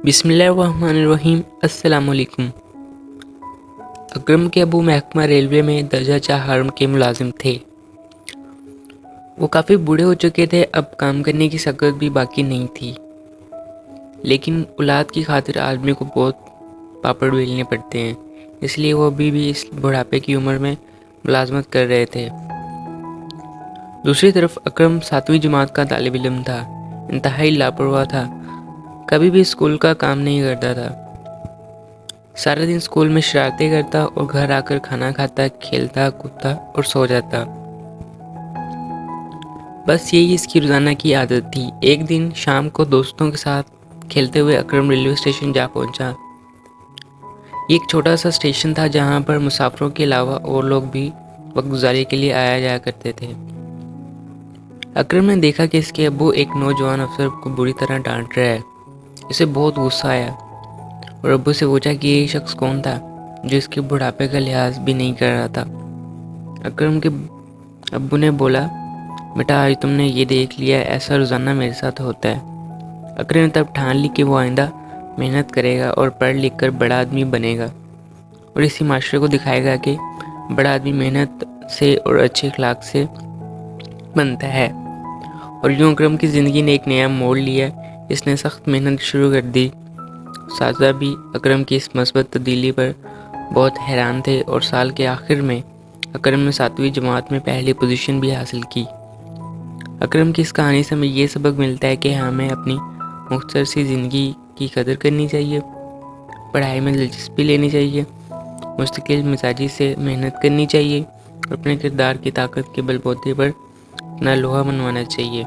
بسم اللہ الرحمن الرحیم۔ السلام علیکم۔ اکرم کے ابو محکمہ ریلوے میں درجہ چہارم کے ملازم تھے۔ وہ کافی بوڑھے ہو چکے تھے، اب کام کرنے کی سکت بھی باقی نہیں تھی، لیکن اولاد کی خاطر آدمی کو بہت پاپڑ بیلنے پڑتے ہیں، اس لیے وہ ابھی بھی اس بڑھاپے کی عمر میں ملازمت کر رہے تھے۔ دوسری طرف اکرم 7ویں جماعت کا طالب علم تھا، انتہائی لاپرواہ تھا، کبھی بھی اسکول کا کام نہیں کرتا تھا، سارا دن اسکول میں شرارتیں کرتا اور گھر آ کر کھانا کھاتا، کھیلتا کودتا اور سو جاتا۔ بس یہی اس کی روزانہ کی عادت تھی۔ ایک دن شام کو دوستوں کے ساتھ کھیلتے ہوئے اکرم ریلوے اسٹیشن جا پہنچا۔ یہ ایک چھوٹا سا اسٹیشن تھا جہاں پر مسافروں کے علاوہ اور لوگ بھی وقت گزاری کے لیے آیا جایا کرتے تھے۔ اکرم نے دیکھا کہ اس کے ابو ایک نوجوان افسر کو بری طرح ڈانٹ رہا ہے۔ اسے بہت غصہ آیا اور ابو سے پوچھا کہ یہ شخص کون تھا جو اس کے بڑھاپے کا لحاظ بھی نہیں کر رہا تھا۔ اکرم کے ابو نے بولا، بیٹا آج تم نے یہ دیکھ لیا، ایسا روزانہ میرے ساتھ ہوتا ہے۔ اکرم نے تب ٹھان لی کہ وہ آئندہ محنت کرے گا اور پڑھ لکھ کر بڑا آدمی بنے گا اور اسی معاشرے کو دکھائے گا کہ بڑا آدمی محنت سے اور اچھے اخلاق سے بنتا ہے۔ اور یوں اکرم کی زندگی نے ایک نیا موڑ لیا۔ اس نے سخت محنت شروع کر دی۔ اساتذہ بھی اکرم کی اس مثبت تبدیلی پر بہت حیران تھے اور سال کے آخر میں اکرم نے 7ویں جماعت میں پہلی پوزیشن بھی حاصل کی۔ اکرم کی اس کہانی سے ہمیں یہ سبق ملتا ہے کہ ہمیں اپنی مختصر سی زندگی کی قدر کرنی چاہیے، پڑھائی میں دلچسپی لینی چاہیے، مستقل مزاجی سے محنت کرنی چاہیے اور اپنے کردار کی طاقت کے بل بوتے پر اپنا لوہا منوانا چاہیے۔